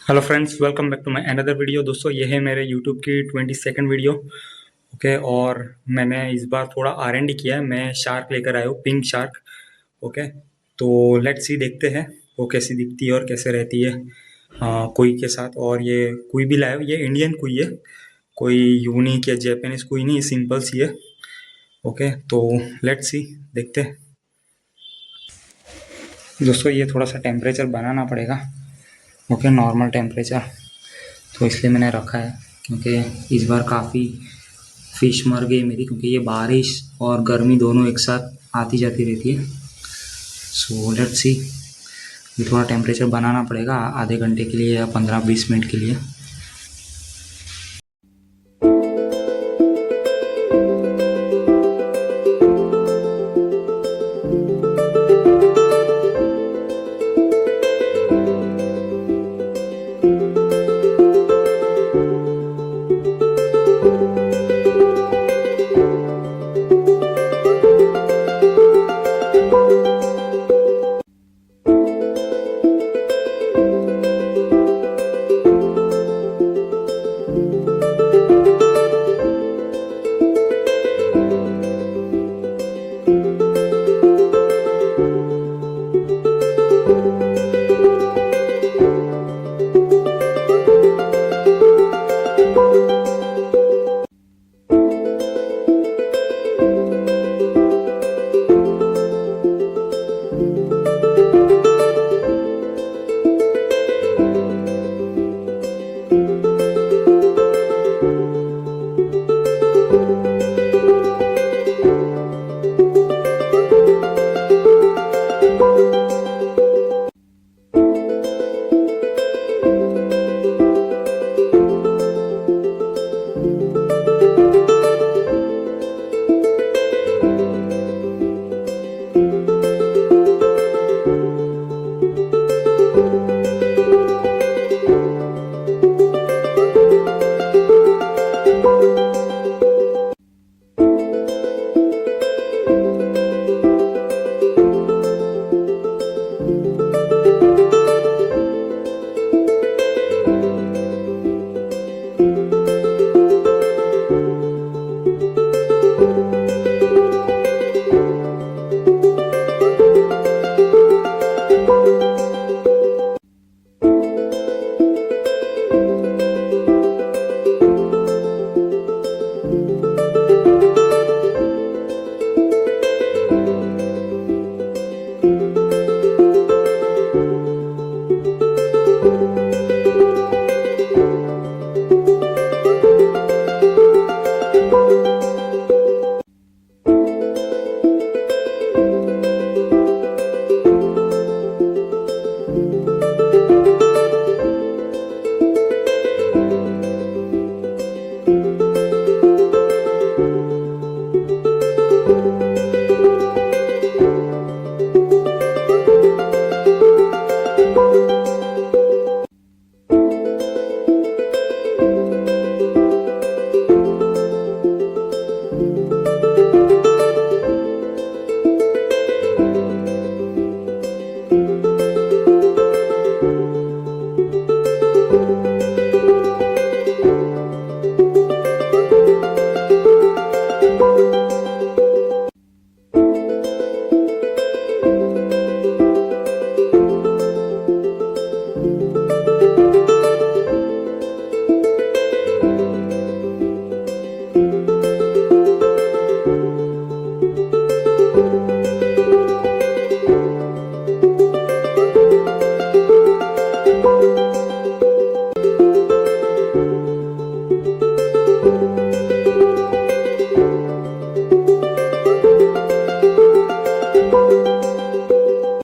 Hello friends, welcome back to my another video. दोस्तों, ये है मेरे यूट्यूब की 22nd वीडियो। ओके, और मैंने इस बार थोड़ा R&D किया है। मैं शार्क लेकर आया हूँ, पिंक शार्क। ओके, तो लेट्स सी, देखते हैं वो कैसी दिखती है और कैसे रहती है कुई के साथ। और ये कुई भी लाया हूँ, ये इंडियन कुई है, कोई यूनिक या जैपनीज कुई नहीं, सिंपल सी है। ओके, तो लेट्स सी, देखते हैं। दोस्तों, ये थोड़ा सा टेम्परेचर बनाना पड़ेगा। ओके, नॉर्मल टेम्परेचर, तो इसलिए मैंने रखा है क्योंकि इस बार काफ़ी फिश मर गई मेरी, क्योंकि ये बारिश और गर्मी दोनों एक साथ आती जाती रहती है। सो लेट्स सी, ये थोड़ा टेम्परेचर बनाना पड़ेगा आधे घंटे के लिए या 15-20 मिनट के लिए।